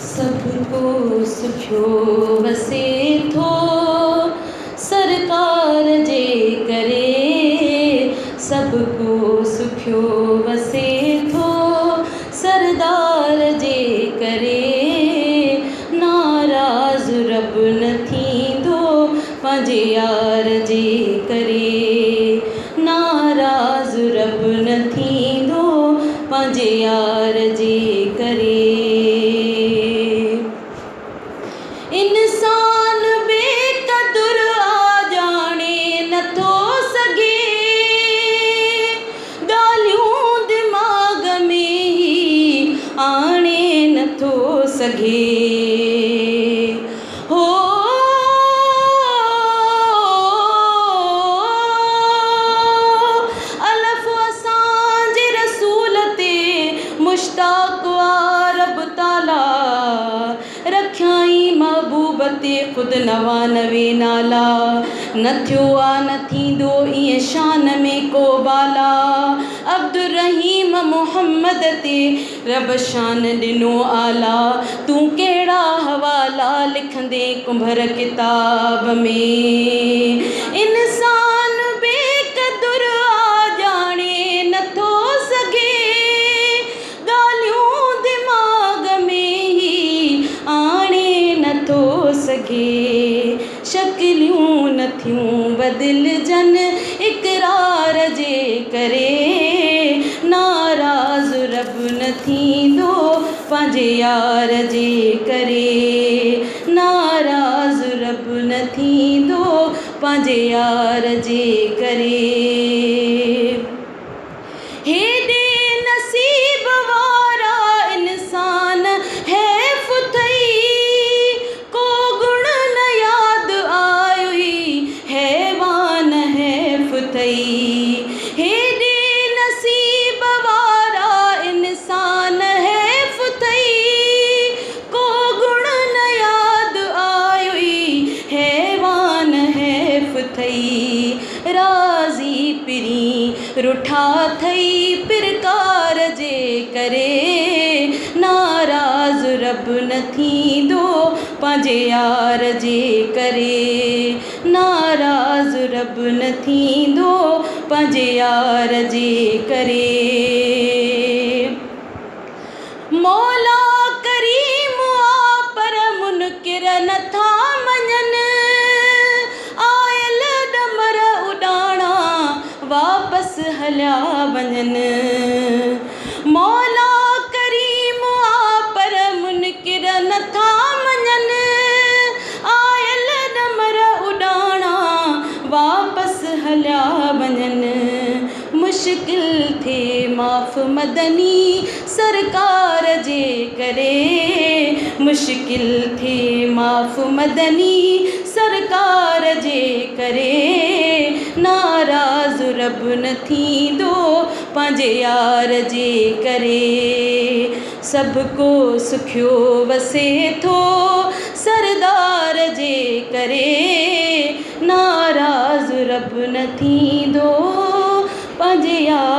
सबको सुखियो वसे थो सरकार जे करे। सबको सुखियो वसे थो सरदार जे करे। नाराज़ रब न थींदो पंहिंजे यार जे करे। नाराज़ रब न थींदो पंहिंजे यार जे करे। इंसान बेक़दुर आ जाने नथो सघे। ॻाल्हियूं दिमाग़ में ही आणे नथो सघे। हो अलफ़ असांजे रसूल ते मुश्ताक़ आ रब ताला। रखियाई महबूब ते ख़ुदि 99 नाला। न थियो आ न थींदो ईअं शान में को बाला। अब्दुर रहीम मोहम्मद ते रब शान ॾिनो आला। तूं कहिड़ा हवाला लिखंदे कुंभर किताब में। इंसान बेक़दुर आ जाने नथो सघे। ॻाल्हियूं दिमाग़ में ही आणे नथो सघे। शक्लियूं नथियूं बदिलजनि इक़रार जे करे। नाराज़ रब न थींदो पंहिंजे यार जे करे। नाराज़ रब न थींदो पंहिंजे यार जे करे। हेॾे नसीब वारा इंसान हैफ़ थई। को गुण न यादि आयो ई हैवान हैफ़ थई। हेॾे नसीब वारा इंसान हैफ़ थई। को गुण न यादि आयो ई हैवान हैफ़ थई। राज़ी पिरी रुठा थई पिरकार जे करे। नाराज़ रब न थींदो पंहिंजे यार जे करे। नाराज़ रब न थींदो पंहिंजे यार जे करे। मौला करीम आ पर मुनकिर नथा मञनि। आयल ॾमर उॾाणा वापसि हलिया वञनि। मौला करीम आ पर मुनकिर नथा मञनि। आयल ॾमर उॾाणा वापसि हलिया वञनि। मुश्किल थिए माफ़ मदनी सरकार जे करे। मुश्किल थिए माफ़ मदनी सरकार जे करे। नाराज़ रब न थींदो पंहिंजे यार जे करे। सबको सुखियो वसे थो सरदार जे करे। नाराज़ रब न थींदो पंहिंजे यार